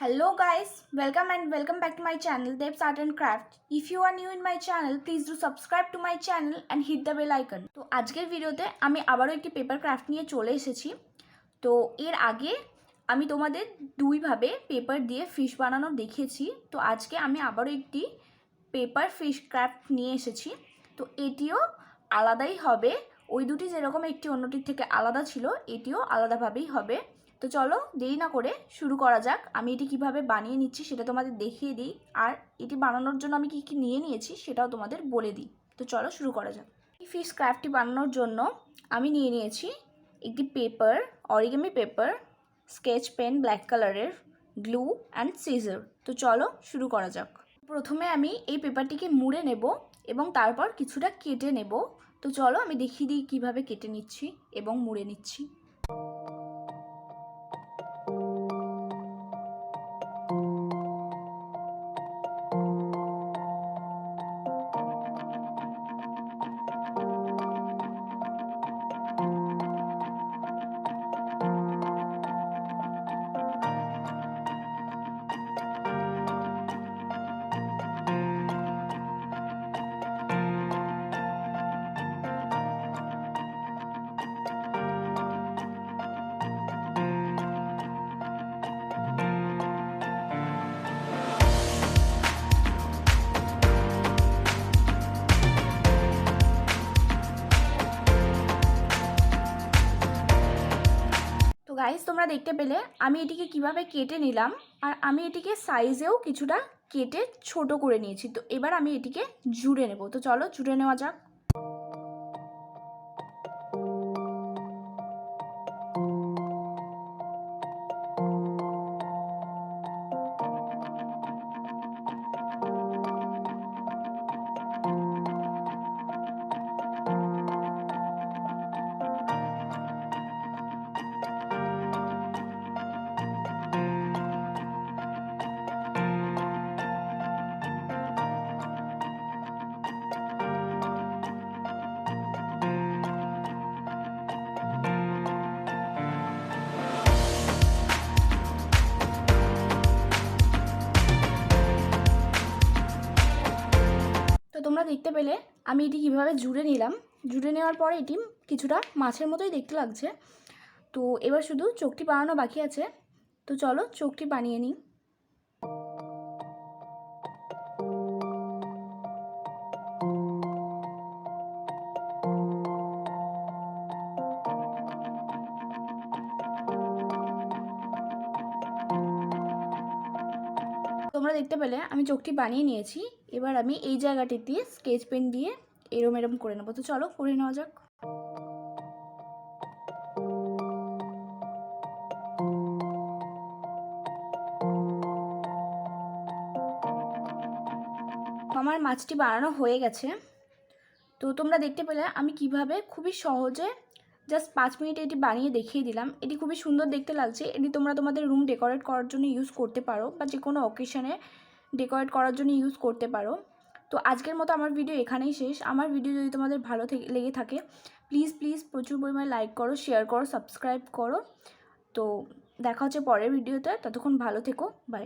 Hello guys, welcome back to my channel 𝙤𝙤𝙤𝙀𝙏 Art and Craft. If you are new in my channel, please do subscribe to my channel and hit the bell icon. তো আজকের ভিডিওতে আমি আবারও একটি paper craft নিয়ে চলে এসেছি। তো এর আগে আমি তোমাদের দুইভাবে পেপার দিয়ে ফিশ বানানো দেখিয়েছি। তো আজকে আমি আবারও একটি পেপার ফিশ ক্রাফট নিয়ে এসেছি। তো এটিও আলাদাই হবে, ওই দুটি যেরকম একটি অন্যটির থেকে আলাদা ছিল, এটিও আলাদাভাবেই হবে। তো চলো দেরি না করে শুরু করা যাক। আমি এটি কিভাবে বানিয়ে নিচ্ছি সেটা তোমাদের দেখিয়ে দিই, আর এটি বানানোর জন্য আমি কি কি নিয়ে নিয়েছি সেটাও তোমাদের বলে দিই। তো চলো শুরু করা যাক। এই ফিশ ক্রাফটটি বানানোর জন্য আমি নিয়ে নিয়েছি একটি paper, origami paper, sketch pen black কালারের, গ্লু অ্যান্ড সিজার। তো চলো শুরু করা যাক। প্রথমে আমি এই পেপারটিকে মুড়ে নেব এবং তারপর কিছুটা কেটে নেব। তো চলো আমি দেখিয়ে দিই কীভাবে কেটে নিচ্ছি এবং মুড়ে নিচ্ছি। তো গাইস তোমরা দেখতে পেলে আমি এটিকে কিভাবে কেটে নিলাম, আর আমি এটিকে সাইজেও কিছুটা কেটে ছোট করে নিয়েছি। তো এবার আমি এটিকে জুড়ে নেব। তো চলো জুড়ে নেওয়া যাক। তোমরা দেখতে পেলে আমি এটি কীভাবে জুড়ে নিলাম। জুড়ে নেওয়ার পরে এটি কিছুটা মাছের মতোই দেখতে লাগছে। তো এবার শুধু চোখটি বানানো বাকি আছে। তো চলো চোখটি বানিয়ে নিই। তোমরা দেখতে পেলে আমি চোখটি বানিয়ে নিয়েছি। এবার আমি এই জায়গাটি দিয়ে স্কেচ পেন দিয়ে এরম এরম করে নেব। তো চলো করে নেওয়া যাক। আমার মাছটি বানানো হয়ে গেছে। তো তোমরা দেখতে পেলে আমি কিভাবে খুবই সহজে জাস্ট 5 মিনিটে এটি বানিয়ে দেখিয়ে দিলাম। এটি খুবই সুন্দর দেখতে লাগছে। এটি তোমরা তোমাদের রুম ডেকোরেট করার জন্য ইউজ করতে পারো, বা যে কোনো অকেশনে ডেকোরেট করার জন্য ইউজ করতে পারো। তো আজকের মতো আমার ভিডিও এখানেই শেষ। আমার ভিডিও যদি তোমাদের ভালো লেগে থাকে প্লিজ প্রচুর পরিমাণে লাইক করো, শেয়ার করো, সাবস্ক্রাইব করো। তো দেখা হচ্ছে পরের ভিডিওতে। ততক্ষণ ভালো থেকো, বাই।